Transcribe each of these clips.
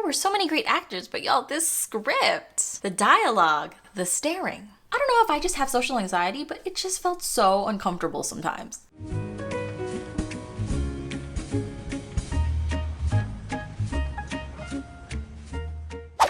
were so many great actors, but y'all, this script, the dialogue, the staring. I don't know if I just have social anxiety, but it just felt so uncomfortable sometimes.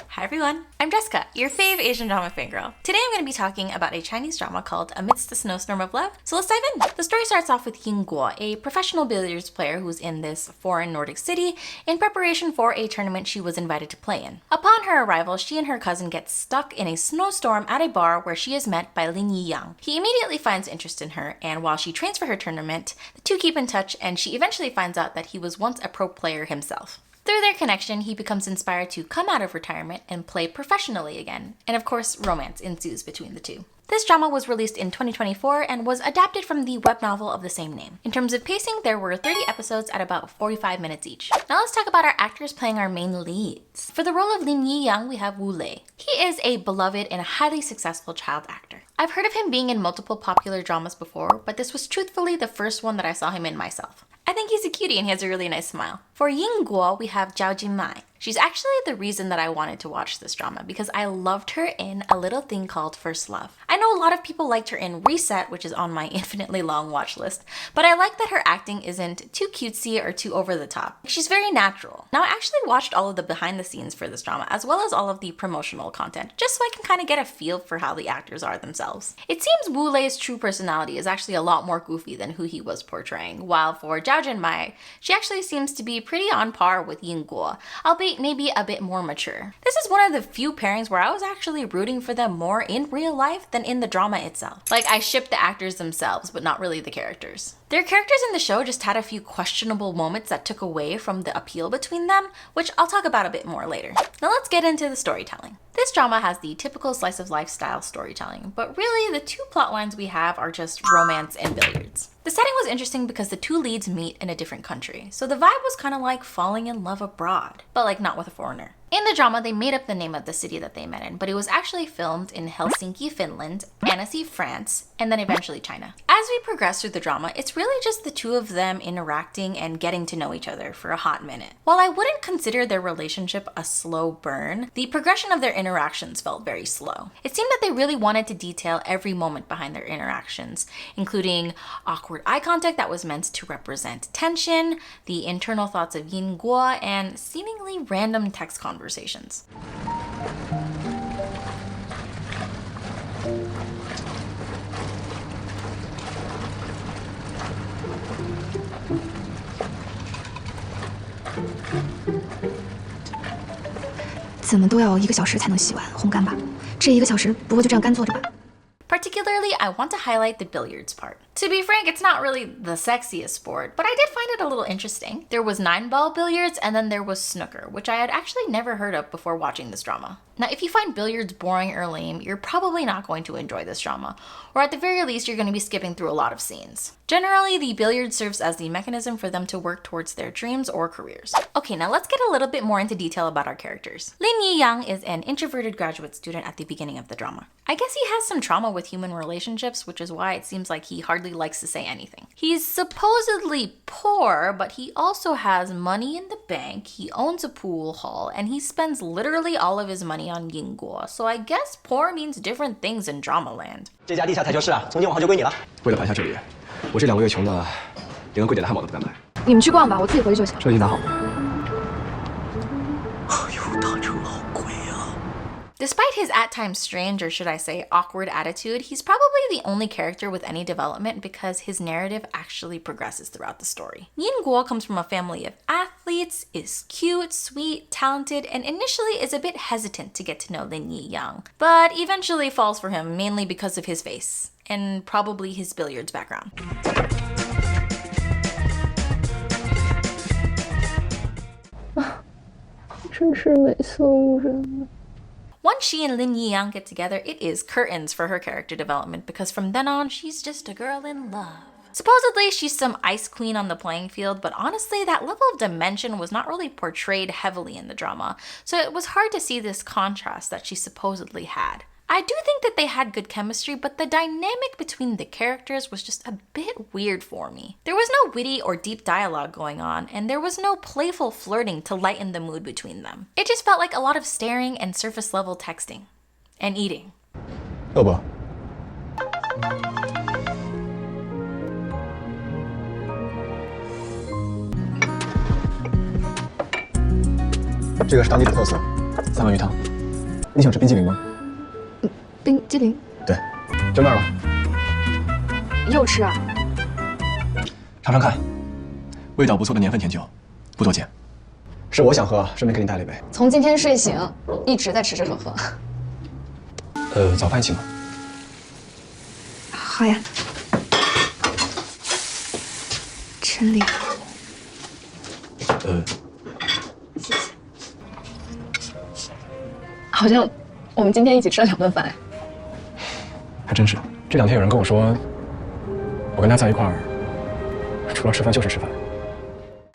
Hi everyone, I'm Jessica, your fave Asian drama fangirl. Today I'm going to be talking about a Chinese drama called Amidst the Snowstorm of Love. So let's dive in. The story starts off with Ying Guo, a professional billiards player who's in this foreign Nordic city in preparation for a tournament she was invited to play in. Upon her arrival, she and her cousin get stuck in a snowstorm at a bar where she is met by Leilei Yang. He immediately finds interest in her, and while she trains for her tournament, the two keep in touch, and she eventually finds out that he was once a pro player himself. Through their connection, he becomes inspired to come out of retirement and play professionally again. And of course, romance ensues between the two. This drama was released in 2024 and was adapted from the web novel of the same name. In terms of pacing, there were 30 episodes at about 45 minutes each. Now let's talk about our actors playing our main leads. For the role of Leilei Yang, we have Wu Lei. He is a beloved and highly successful child actor. I've heard of him being in multiple popular dramas before, but this was truthfully the first one that I saw him in myself. I think he's a cutie and he has a really nice smile. For Ying Guo, we have Maimai. She's actually the reason that I wanted to watch this drama because I loved her in A Little Thing Called First Love. I know a lot of people liked her in Reset, which is on my infinitely long watch list, but I like that her acting isn't too cutesy or too over the top. She's very natural. Now I actually watched all of the behind the scenes for this drama as well as all of the promotional content, just so I can kind of get a feel for how the actors are themselves. It seems Wu Lei's true personality is actually a lot more goofy than who he was portraying, while for Maimai, she actually seems to be pretty on par with Ying Guo, albeit maybe a bit more mature. This is one of the few pairings where I was actually rooting for them more in real life than in the drama itself. Like, I shipped the actors themselves, but not really the characters. Their characters in the show just had a few questionable moments that took away from the appeal between them, which I'll talk about a bit more later. Now let's get into the storytelling. This drama has the typical slice of life style storytelling, but really the two plot lines we have are just romance and billiards. The setting was interesting because the two leads meet in a different country, so the vibe was kind of like falling in love abroad, but like not with a foreigner. In the drama, they made up the name of the city that they met in, but it was actually filmed in Helsinki, Finland, Annecy, France, and then eventually China. As we progress through the drama, it's really just the two of them interacting and getting to know each other for a hot minute. While I wouldn't consider their relationship a slow burn, the progression of their interactions felt very slow. It seemed that they really wanted to detail every moment behind their interactions, including awkward eye contact that was meant to represent tension, the internal thoughts of Ying Guo, and seemingly random text conversations. 怎么都要1个小时才能洗完，烘干吧。这1个小时不过就这样干坐着吧。 Particularly, I want to highlight the billiards part. To be frank, it's not really the sexiest sport, but I did find it a little interesting. There was 9-ball billiards and then there was snooker, which I had actually never heard of before watching this drama. Now, if you find billiards boring or lame, you're probably not going to enjoy this drama, or at the very least, you're going to be skipping through a lot of scenes. Generally, the billiard serves as the mechanism for them to work towards their dreams or careers. Okay, now let's get a little bit more into detail about our characters. Leilei Yang is an introverted graduate student at the beginning of the drama. I guess he has some trauma with human relationships, which is why it seems like he hardly likes to say anything. He's supposedly poor, but he also has money in the bank, he owns a pool hall, and he spends literally all of his money on Ying Guo, so I guess poor means different things in drama land. 这家地下台球室啊，从今往后就归你了。为了盘下这里，我这2个月穷的连个贵点的汉堡都不敢买。你们去逛吧，我自己回去就行。车已经打好了。哎呦，大车好贵啊！ Despite his at times strange, or should I say awkward attitude, he's probably the only character with any development because his narrative actually progresses throughout the story. Ying Guo comes from a family of athletes, is cute, sweet, talented, and initially is a bit hesitant to get to know Leilei Yang, but eventually falls for him mainly because of his face, and probably his billiards background. Once she and Leilei Yang get together, it is curtains for her character development because from then on, she's just a girl in love. Supposedly, she's some ice queen on the playing field, but honestly, that level of dimension was not really portrayed heavily in the drama, so it was hard to see this contrast that she supposedly had. I do think that they had good chemistry, but the dynamic between the characters was just a bit weird for me. There was no witty or deep dialogue going on, and there was no playful flirting to lighten the mood between them. It just felt like a lot of staring and surface level texting. And eating. 饿不？这个是当地的特色，三文鱼汤。你想吃冰激凌吗？冰激凌？对，就那儿了。又吃啊？尝尝看，味道不错的年份甜酒，不多见。是我想喝，顺便给你带了一杯。从今天睡醒，一直在吃吃喝喝。早饭一起吗？好呀。真厉害。谢谢。好像我们今天一起吃了2顿饭。还真是。这2天有人跟我说，我跟他在一块儿，除了吃饭就是吃饭。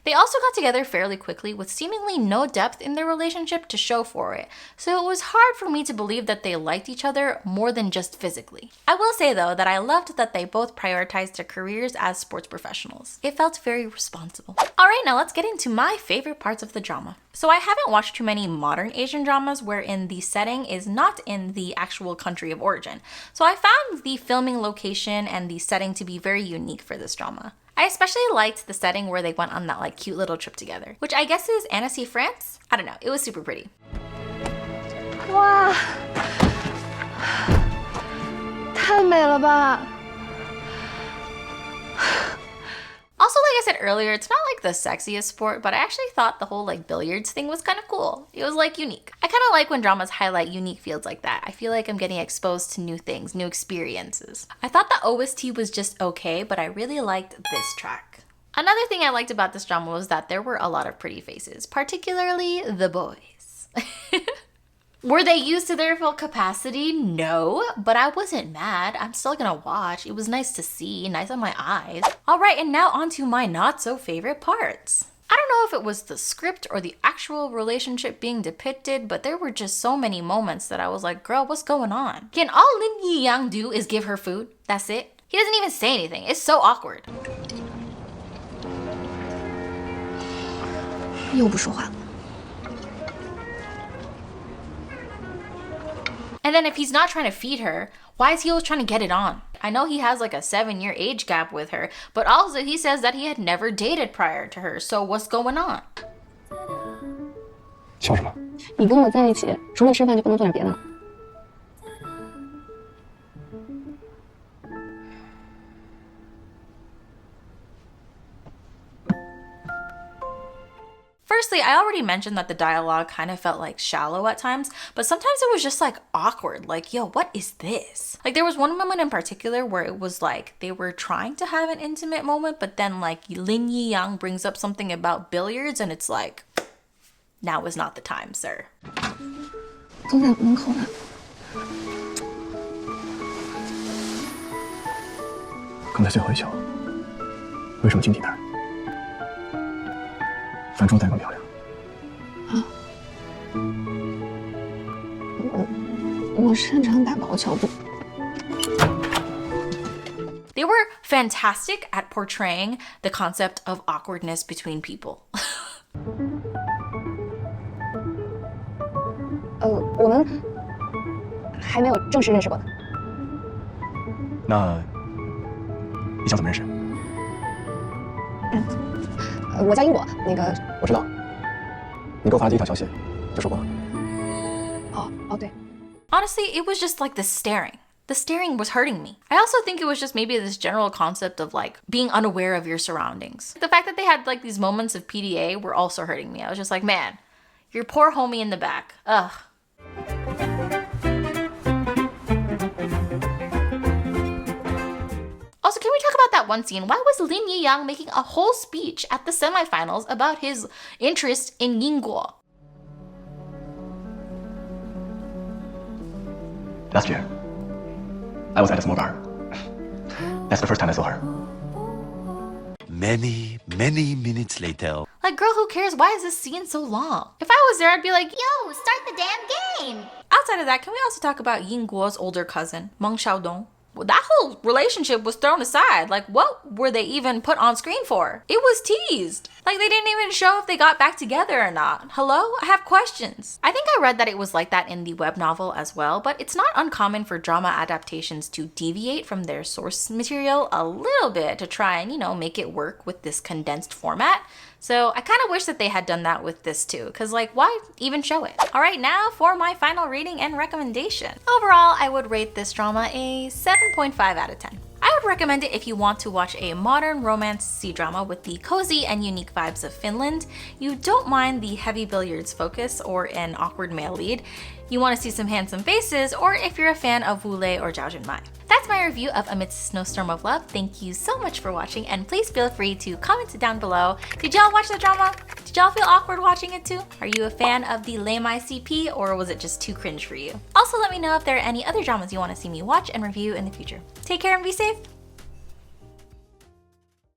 They also got together fairly quickly with seemingly no depth in their relationship to show for it, so it was hard for me to believe that they liked each other more than just physically. I will say though that I loved that they both prioritized their careers as sports professionals. It felt very responsible. Alright, now let's get into my favorite parts of the drama. So I haven't watched too many modern Asian dramas wherein the setting is not in the actual country of origin, so I found the filming location and the setting to be very unique for this drama. I especially liked the setting where they went on that like cute little trip together, which I guess is Annecy, France? I don't know, it was super pretty. Wow, 太美了吧! Also, like I said earlier, it's not like the sexiest sport, but I actually thought the whole like billiards thing was kind of cool. It was like unique. I kind of like when dramas highlight unique fields like that. I feel like I'm getting exposed to new things, new experiences. I thought the OST was just okay, but I really liked this track. Another thing I liked about this drama was that there were a lot of pretty faces, particularly the boys. Were they used to their full capacity? No, but I wasn't mad. I'm still gonna watch. It was nice to see, nice on my eyes. All right, and now on to my not so favorite parts. I don't know if it was the script or the actual relationship being depicted, but there were just so many moments that I was like, girl, what's going on? Can all Lin Yi-yang do is give her food? That's it? He doesn't even say anything. It's so awkward. 又不说话。 And then if he's not trying to feed her, why is he always trying to get it on? I know he has like a 7-year age gap with her, but also he says that he had never dated prior to her, so what's going on? 笑什么？你跟我在一起，除了吃饭就不能做点别的吗？ Firstly, I already mentioned that the dialogue kind of felt like shallow at times, but sometimes it was just like awkward. Like, yo, what is this? Like there was one moment in particular where it was like they were trying to have an intimate moment, but then like Lin Yi-yang brings up something about billiards and it's like, now is not the time, sir. 都在门口呢。刚才最后一球，为什么进底盘？ 反中带更漂亮。啊，我擅长打毛球，不。They were fantastic at portraying the concept of awkwardness between people. 我们还没有正式认识过呢。那你想怎么认识？我叫英果，那个我知道，你给我发第一条消息就说过了。哦，对。Honestly, it was just like the staring. The staring was hurting me. I also think it was just maybe this general concept of like being unaware of your surroundings. The fact that they had like these moments of PDA were also hurting me. I was just like, man, your poor homie in the back. Ugh. Also, can we talk about that one scene? Why was Lin Yi-yang making a whole speech at the semifinals about his interest in Yingguo? Last year, I was at a small bar. That's the first time I saw her. Many minutes later. Like, girl, who cares? Why is this scene so long? If I was there, I'd be like, Yo, start the damn game! I outside of that, can we also talk about Yin Guo's older cousin, Meng Xiaodong? Well, that whole relationship was thrown aside. Like, what were they even put on screen for? It was teased. Like, they didn't even show if they got back together or not. Hello? I have questions. I think I read that it was like that in the web novel as well, but it's not uncommon for drama adaptations to deviate from their source material a little bit to try and, make it work with this condensed format. So I kind of wish that they had done that with this too, because like, why even show it? All right, now for my final rating and recommendation. Overall, I would rate this drama a 7.5 out of 10. I would recommend it if you want to watch a modern romance C-drama with the cozy and unique vibes of Finland, you don't mind the heavy billiards focus or an awkward male lead, you want to see some handsome faces, or if you're a fan of Leilei or Maimai. That's my review of Amidst Snowstorm of Love. Thank you so much for watching, and please feel free to comment down below. Did y'all watch the drama? Did y'all feel awkward watching it too? Are you a fan of the Leimai CP, or was it just too cringe for you? Also, let me know if there are any other dramas you want to see me watch and review in the future. Take care and be safe.